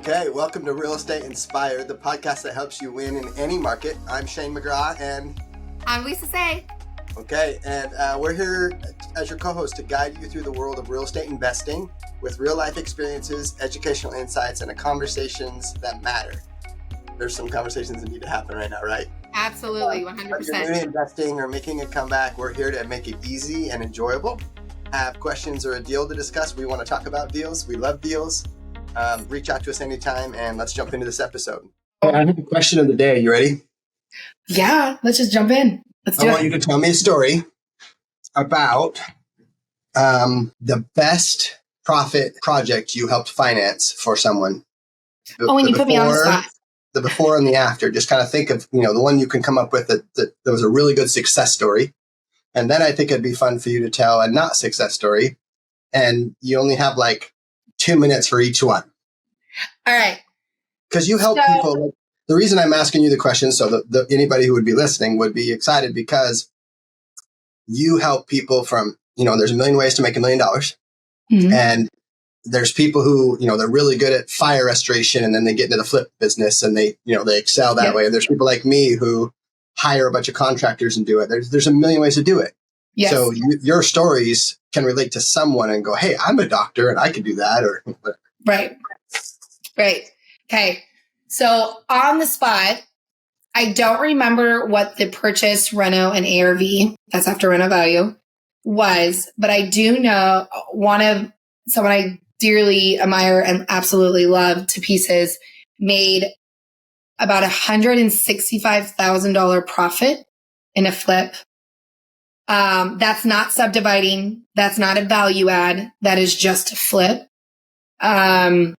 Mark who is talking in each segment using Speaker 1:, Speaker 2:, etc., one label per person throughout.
Speaker 1: Okay, welcome to Real Estate Inspired, the podcast that helps you win in any market. I'm Shane McGraw, and
Speaker 2: I'm Lesa.
Speaker 1: we're here as your co-host to guide you through the world of real estate investing with real-life experiences, educational insights, and the conversations that matter. There's some conversations that need to happen right now, right?
Speaker 2: Absolutely, 100%.
Speaker 1: If you're new to investing or making a comeback, we're here to make it easy and enjoyable. Have questions or a deal to discuss? We want to talk about deals. We love deals. Reach out to us anytime, and let's jump into this episode. I have a question of the day. You ready?
Speaker 2: Yeah, let's just jump in. I
Speaker 1: want you to tell me a story about the best profit project you helped finance for someone.
Speaker 2: When you put me on the spot.
Speaker 1: The before and the after. Just kind of think of, the one you can come up with that was a really good success story. And then I think it'd be fun for you to tell a not success story. And you only have like 2 minutes for each one.
Speaker 2: All right.
Speaker 1: Because you help people. The reason I'm asking you the question, so that anybody who would be listening would be excited, because you help people from, there's a million ways to make $1 million. Mm-hmm. And there's people who, they're really good at fire restoration, and then they get into the flip business and they excel that way. And there's people like me who hire a bunch of contractors and do it. There's a million ways to do it. Yes. So your stories can relate to someone and go, hey, I'm a doctor and I can do that. Or
Speaker 2: Right. Okay. So on the spot, I don't remember what the purchase, reno, and ARV, that's after reno value, was, but I do know someone I dearly admire and absolutely love to pieces made about $165,000 profit in a flip. That's not subdividing. That's not a value add. That is just a flip. Other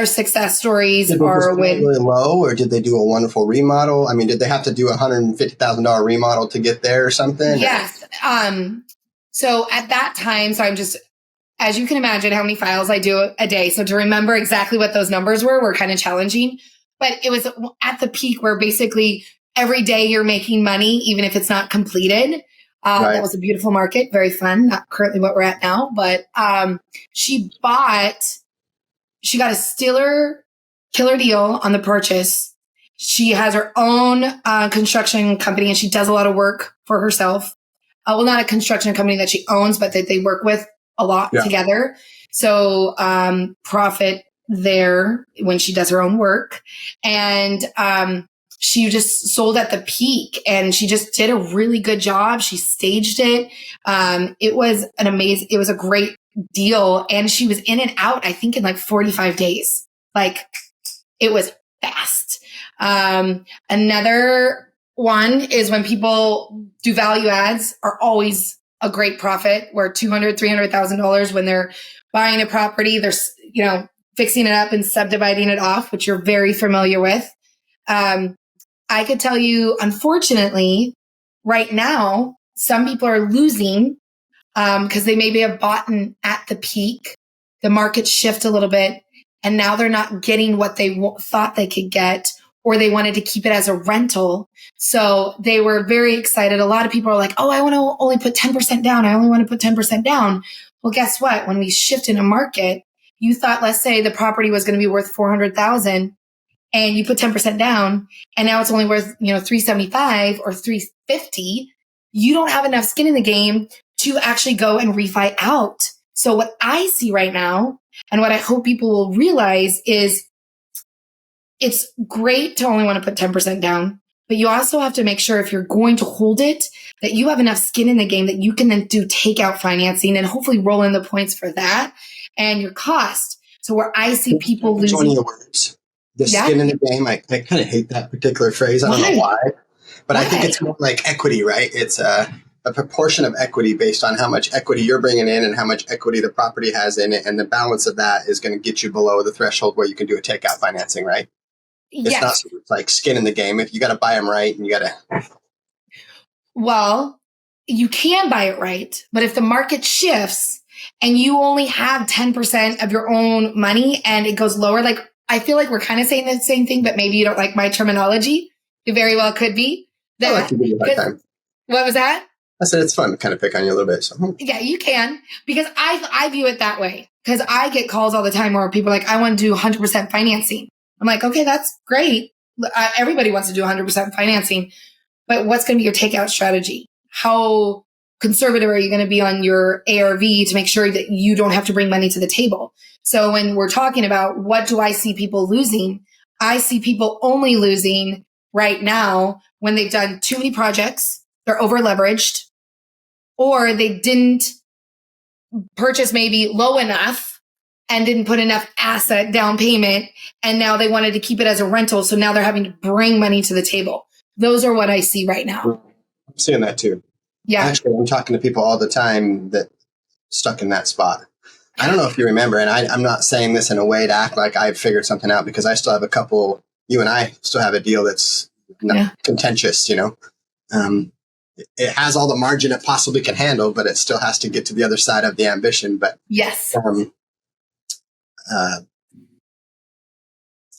Speaker 2: success stories are when
Speaker 1: really low, or did they do a wonderful remodel? I mean, did they have to do a $150,000 remodel to get there or something?
Speaker 2: Yes. So at that time, I'm just, as you can imagine, how many files I do a day. So to remember exactly what those numbers were kind of challenging. But it was at the peak where basically every day you're making money, even if it's not completed. Right. That was a beautiful market, very fun. Not currently what we're at now, but she got a killer deal on the purchase. She has her own construction company, and she does a lot of work for herself. Well, not a construction company that she owns, but that they work with a lot together. So profit there when she does her own work. And she just sold at the peak, and she just did a really good job. She staged it. It was a great deal. And she was in and out, I think, in like 45 days. Like, it was fast. Another one is when people do value adds are always a great profit, where $200,000, $300,000 when they're buying a property, they're, fixing it up and subdividing it off, which you're very familiar with. I could tell you, unfortunately, right now, some people are losing because they maybe have bought at the peak. The market shift a little bit, and now they're not getting what they thought they could get, or they wanted to keep it as a rental. So they were very excited. A lot of people are like, oh, I want to only put 10% down. I only want to put 10% down. Well, guess what? When we shift in a market, you thought, let's say the property was going to be worth $400,000, and you put 10% down, and now it's only worth, $375 or $350. You don't have enough skin in the game to actually go and refi out. So what I see right now, and what I hope people will realize, is it's great to only want to put 10% down, but you also have to make sure, if you're going to hold it, that you have enough skin in the game that you can then do takeout financing and hopefully roll in the points for that and your cost. So where I see people losing.
Speaker 1: 20 words. The skin in the game. I kind of hate that particular phrase. I don't know why, but I think it's more like equity, right? It's a proportion of equity based on how much equity you're bringing in and how much equity the property has in it. And the balance of that is going to get you below the threshold where you can do a takeout financing, right? It's not like skin in the game. If you got to buy them right, and you got to.
Speaker 2: Well, you can buy it right, but if the market shifts and you only have 10% of your own money and it goes lower, like, I feel like we're kind of saying the same thing, but maybe you don't like my terminology. It very well could be.
Speaker 1: I like to give you a hard time.
Speaker 2: What was that?
Speaker 1: I said it's fun to kind of pick on you a little bit. So.
Speaker 2: Yeah, you can, because I view it that way. Because I get calls all the time where people are like, I want to do 100% financing. I'm like, okay, that's great. Everybody wants to do 100% financing, but what's going to be your takeout strategy? How conservative are you going to be on your ARV to make sure that you don't have to bring money to the table? So when we're talking about what do I see people losing, I see people only losing right now when they've done too many projects, they're over leveraged, or they didn't purchase maybe low enough and didn't put enough asset down payment. And now they wanted to keep it as a rental. So now they're having to bring money to the table. Those are what I see right now.
Speaker 1: I'm seeing that too.
Speaker 2: Yeah.
Speaker 1: Actually, I'm talking to people all the time that stuck in that spot. I don't know if you remember, and I'm not saying this in a way to act like I've figured something out, because I still have a couple, you and I still have a deal that's not contentious, you know. It has all the margin it possibly can handle, but it still has to get to the other side of the ambition. But
Speaker 2: yes,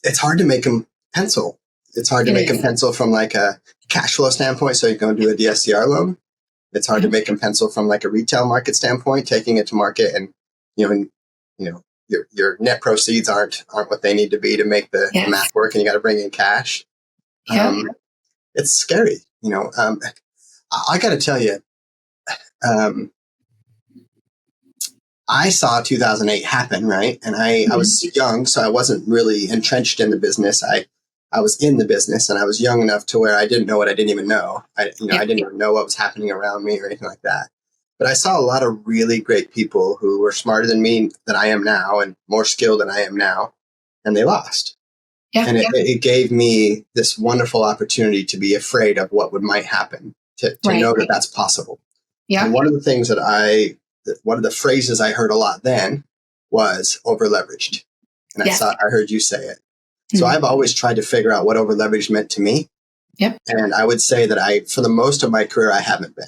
Speaker 1: it's hard to make them pencil. It's hard to make them pencil from like a cash flow standpoint. So you go and do a DSCR loan. It's hard to make them pencil from like a retail market standpoint, taking it to market, and your net proceeds aren't what they need to be to make the math work, and you got to bring in cash. It's scary, you know. I got to tell you, I saw 2008 happen, right? And I was young, so I wasn't really entrenched in the business. I was in the business, and I was young enough to where I didn't know what I didn't even know. I didn't even know what was happening around me or anything like that. But I saw a lot of really great people who were smarter than me than I am now, and more skilled than I am now, and they lost. And it gave me this wonderful opportunity to be afraid of what might happen, to know that that's possible. And one of the things one of the phrases I heard a lot then was over leveraged. And I heard you say it. So I've always tried to figure out what over leveraged meant to me. And I would say that for the most of my career, I haven't been.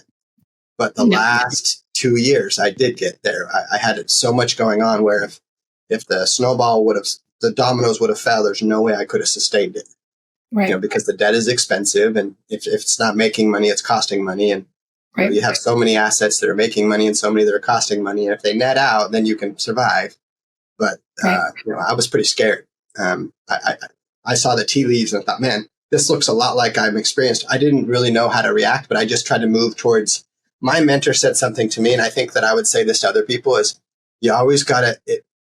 Speaker 1: But the last 2 years, I did get there. I had so much going on where if the the dominoes would have fell, there's no way I could have sustained it. Right. You know, because the debt is expensive, and if it's not making money, it's costing money. And you have so many assets that are making money and so many that are costing money. And if they net out, then you can survive. But I was pretty scared. I saw the tea leaves and I thought, man, this looks a lot like I'm experienced. I didn't really know how to react, but I just tried to move towards. My mentor said something to me, and I think that I would say this to other people, is you always got to,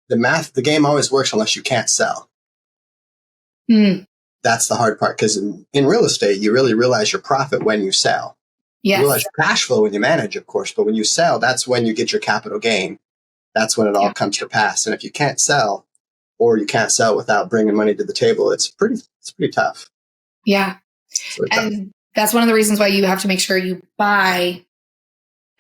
Speaker 1: the game always works unless you can't sell. That's the hard part, because in real estate, you really realize your profit when you sell. You realize your cash flow when you manage, of course, but when you sell, that's when you get your capital gain. That's when it all comes to pass. And if you can't sell, or you can't sell without bringing money to the table, it's pretty tough.
Speaker 2: Yeah. And that's one of the reasons why you have to make sure you buy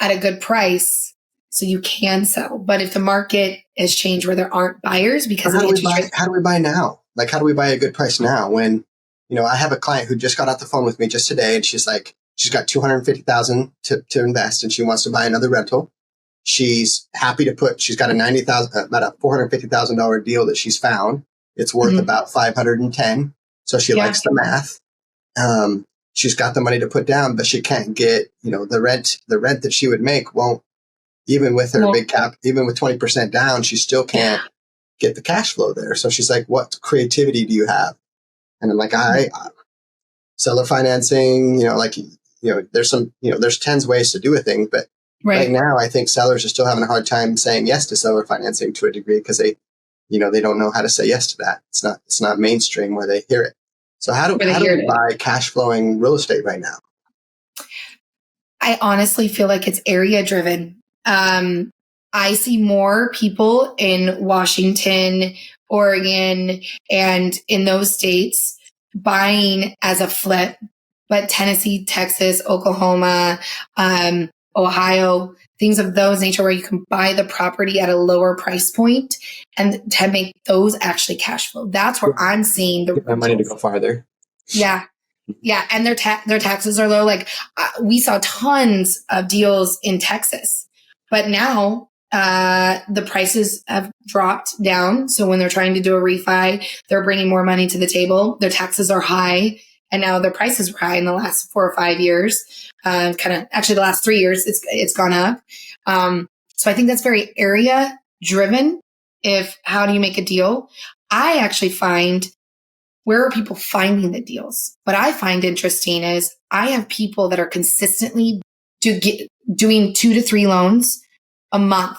Speaker 2: at a good price so you can sell. But if the market has changed where there aren't buyers because
Speaker 1: how do we buy now? Like, how do we buy a good price now when, I have a client who just got off the phone with me just today, and she's like, she's got $250,000 to invest, and she wants to buy another rental. She's happy to she's got about a $450,000 deal that she's found. It's worth about $510. So she likes the math. She's got the money to put down, but she can't get, the rent that she would make won't, even with her big cap, even with 20% down, she still can't get the cash flow there. So she's like, what creativity do you have? And I'm like, seller financing, there's 10 ways to do a thing, but right now I think sellers are still having a hard time saying yes to seller financing to a degree, because they don't know how to say yes to that. It's not mainstream where they hear it. So how do we buy cash flowing real estate right now?
Speaker 2: I honestly feel like it's area driven. I see more people in Washington, Oregon, and in those states buying as a flip, but Tennessee, Texas, Oklahoma, Ohio, things of those nature where you can buy the property at a lower price point and to make those actually cash flow. That's where I'm seeing the
Speaker 1: money to go farther.
Speaker 2: Yeah. Yeah. And their taxes are low. Like we saw tons of deals in Texas, but now the prices have dropped down. So when they're trying to do a refi, they're bringing more money to the table. Their taxes are high, and now their prices were high in the last 4 or 5 years. Actually the last 3 years, it's gone up. So I think that's very area driven. how do you make a deal? I actually find, where are people finding the deals? What I find interesting is I have people that are consistently doing 2 to 3 loans a month.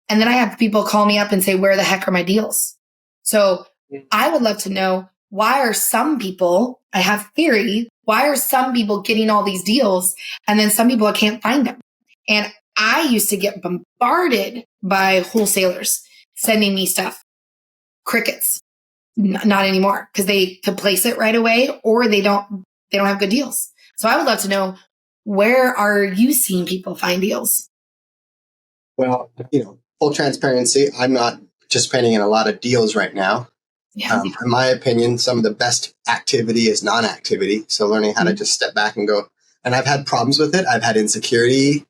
Speaker 2: And then I have people call me up and say, where the heck are my deals? So I would love to know, why are some people, I have theory, why are some people getting all these deals and then some people I can't find them? And I used to get bombarded by wholesalers sending me stuff. Crickets. Not anymore, because they could place it right away, or they don't have good deals. So I would love to know, where are you seeing people find deals?
Speaker 1: Well, full transparency, I'm not participating in a lot of deals right now.
Speaker 2: Yeah.
Speaker 1: In my opinion, some of the best activity is non-activity. So learning how to just step back and go. And I've had problems with it. I've had insecurity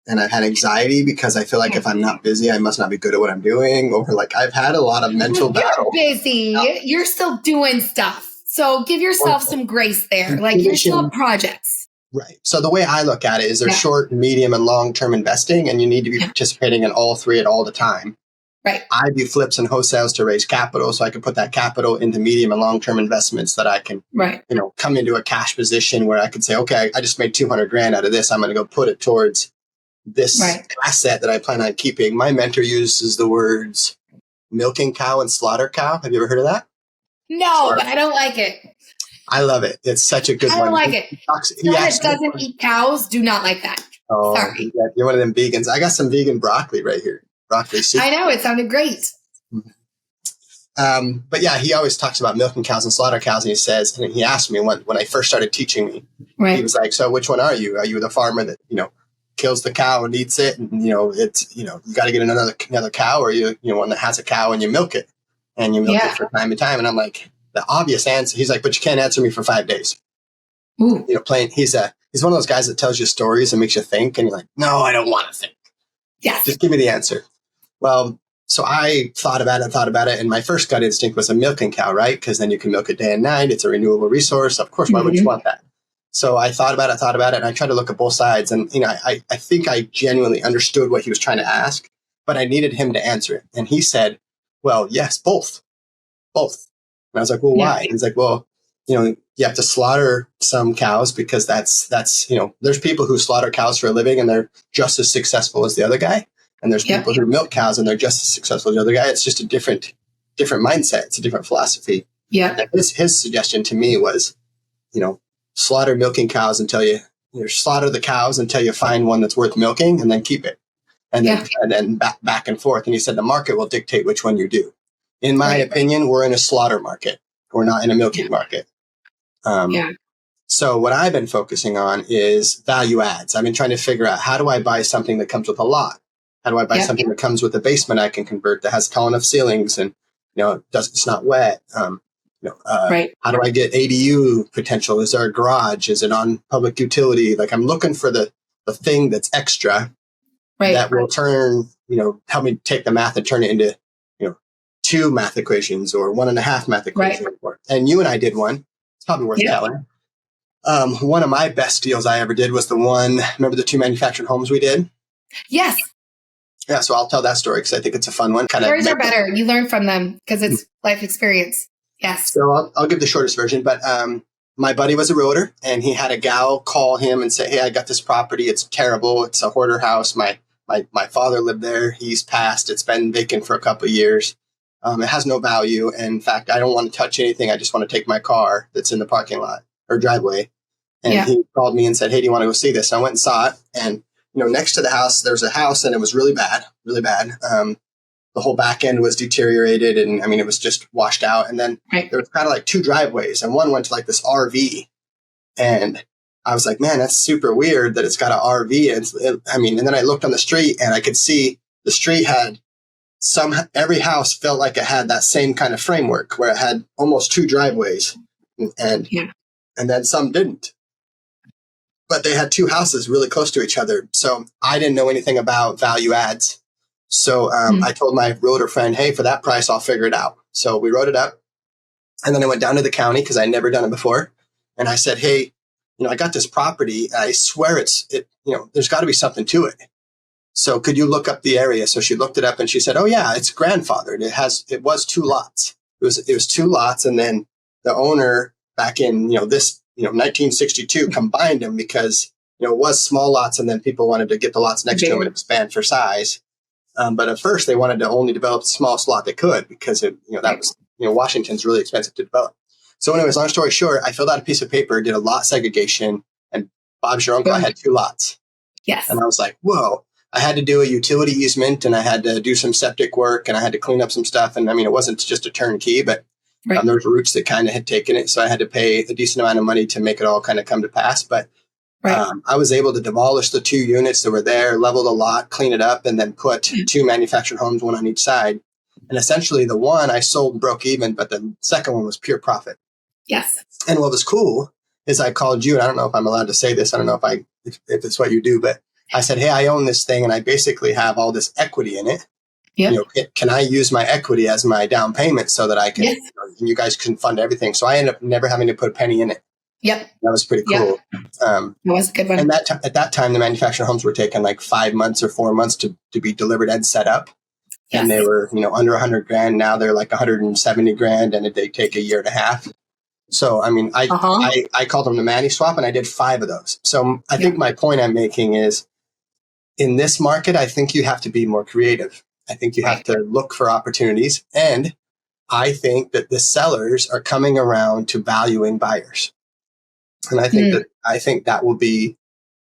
Speaker 1: and I've had anxiety because I feel like if I'm not busy, I must not be good at what I'm doing. Or like I've had a lot of mental battle.
Speaker 2: You're busy. You're still doing stuff. So give yourself some grace there. Like you're still on projects.
Speaker 1: Right. So the way I look at it is there's short, medium, and long-term investing, and you need to be participating in all three at all the time.
Speaker 2: Right.
Speaker 1: I do flips and wholesales to raise capital, so I can put that capital into medium and long-term investments that I can, come into a cash position where I can say, okay, I just made 200 grand out of this. I'm going to go put it towards this asset that I plan on keeping. My mentor uses the words milking cow and slaughter cow. Have you ever heard of that?
Speaker 2: No, but I don't like it.
Speaker 1: I love it. It's such a good one. I
Speaker 2: don't like it. Someone that doesn't eat cows, do not like that.
Speaker 1: Oh,
Speaker 2: sorry.
Speaker 1: You're one of them vegans. I got some vegan broccoli right here. Broccoli soup.
Speaker 2: I know. It sounded great.
Speaker 1: But yeah, he always talks about milking cows and slaughter cows. And he says, and he asked me when I first started teaching me, he was like, so which one are you? Are you the farmer that, kills the cow and eats it? And, it's, you got to get another cow, or are you one that has a cow and you milk it and you milk it from time to time. And I'm like, the obvious answer. He's like, but you can't answer me for 5 days.
Speaker 2: Ooh.
Speaker 1: He's one of those guys that tells you stories and makes you think. And you're like, no, I don't want to think.
Speaker 2: Yes.
Speaker 1: Just give me the answer. Well, so I thought about it. And my first gut instinct was a milking cow, right? Because then you can milk it day and night. It's a renewable resource. Of course, why would you want that? So I thought about it. And I tried to look at both sides. And, I think I genuinely understood what he was trying to ask, but I needed him to answer it. And he said, well, yes, both. And I was like, well, why? He's like, well, you have to slaughter some cows because that's, there's people who slaughter cows for a living and they're just as successful as the other guy. And there's people who milk cows and they're just as successful as the other guy. It's just a different mindset. It's a different philosophy.
Speaker 2: Yeah.
Speaker 1: And his suggestion to me was, slaughter milking cows until you slaughter the cows until you find one that's worth milking and then keep it. And then back and forth. And he said, the market will dictate which one you do. In my opinion, we're in a slaughter market. We're not in a milking market. So what I've been focusing on is value adds. I've been trying to figure out, how do I buy something that comes with a lot? How do I buy something that comes with a basement I can convert that has tall enough ceilings and, it's not wet? How do I get ADU potential? Is there a garage? Is it on public utility? Like I'm looking for the thing that's extra that will turn, help me take the math and turn it into, 2 math equations or 1.5 math equations. And you and I did one. It's probably worth telling. One of my best deals I ever did was the one, remember the 2 manufactured homes we did?
Speaker 2: Yes.
Speaker 1: Yeah, so I'll tell that story because I think it's a fun one.
Speaker 2: Stories are better. You learn from them because it's life experience. Yes.
Speaker 1: So I'll give the shortest version, but my buddy was a realtor and he had a gal call him and say, hey, I got this property. It's terrible. It's a hoarder house. My father lived there. He's passed. It's been vacant for a couple of years. It has no value. And in fact, I don't want to touch anything. I just want to take my car that's in the parking lot or driveway. And he called me and said, hey, do you want to go see this? So I went and saw it. And, next to the house, there was a house and it was really bad, really bad. The whole back end was deteriorated. And it was just washed out. And then there was kind of like 2 driveways and one went to like this RV. And I was like, man, that's super weird that it's got an RV. And then I looked on the street and I could see the street had every house felt like it had that same kind of framework where it had almost 2 driveways and then some didn't, but they had 2 houses really close to each other. So I didn't know anything about value adds. So I told my realtor friend, hey, for that price, I'll figure it out. So we wrote it up and then I went down to the county because I'd never done it before. And I said, hey, I got this property. I swear there's got to be something to it. So could you look up the area? So she looked it up and she said, oh yeah, it's grandfathered. It was 2 lots. It was 2 lots. And then the owner back in, 1962 combined them because, it was small lots and then people wanted to get the lots next to them and expand for size. But at first they wanted to only develop the smallest lot they could because Washington's really expensive to develop. So anyways, long story short, I filled out a piece of paper, did a lot segregation, and Bob's your uncle, I had 2 lots.
Speaker 2: Yes.
Speaker 1: And I was like, whoa, I had to do a utility easement and I had to do some septic work and I had to clean up some stuff. And I mean, it wasn't just a turnkey, but there was roots that kind of had taken it. So I had to pay a decent amount of money to make it all kind of come to pass. But I was able to demolish the 2 units that were there, level the lot, clean it up, and then put 2 manufactured homes, 1 on each side. And essentially the one I sold and broke even, but the second one was pure profit.
Speaker 2: Yes.
Speaker 1: And what was cool is I called you, and I don't know if I'm allowed to say this. I don't know if it's what you do, but I said, hey, I own this thing and I basically have all this equity in it.
Speaker 2: Yep.
Speaker 1: Can I use my equity as my down payment so that I can, and you guys can fund everything. So I ended up never having to put a penny in it.
Speaker 2: Yep.
Speaker 1: That was pretty cool.
Speaker 2: That was a good one.
Speaker 1: And at that time, the manufactured homes were taking like 5 months or 4 months to be delivered and set up. Yes. And they were, under $100,000. Now they're like $170,000 and they take a year and a half. So, I mean, I called them the Manny swap and I did 5 of those. So I think my point I'm making is in this market, I think you have to be more creative. I think you have to look for opportunities. And I think that the sellers are coming around to valuing buyers. And I think that will be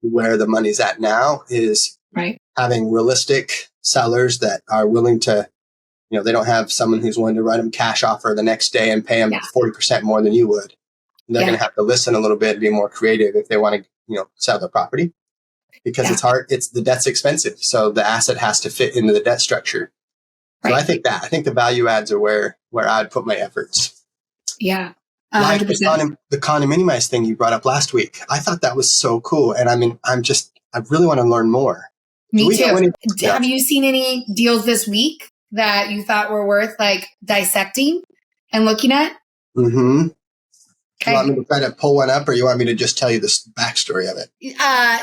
Speaker 1: where the money's at now is having realistic sellers that are willing to, they don't have someone who's willing to write them cash offer the next day and pay them 40% more than you would. And they're going to have to listen a little bit and be more creative if they want to, sell the property because it's hard. The debt's expensive. So the asset has to fit into the debt structure. So I think the value adds are where I'd put my efforts.
Speaker 2: Yeah.
Speaker 1: Like the condominiumized thing you brought up last week. I thought that was so cool. And I mean, I really want to learn more.
Speaker 2: Me too. Have you seen any deals this week that you thought were worth like dissecting and looking at?
Speaker 1: Mm-hmm. Okay. You want me to try to pull one up or you want me to just tell you the backstory of it?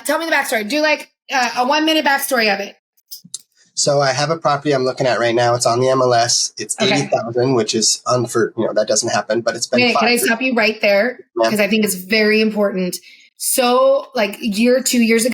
Speaker 2: Tell me the backstory. Do like a 1-minute backstory of it.
Speaker 1: So I have a property I'm looking at right now. It's on the MLS. It's 80,000, which is that doesn't happen, but it's been. Wait,
Speaker 2: can I stop you right there? Because I think it's very important. So like 2 years ago,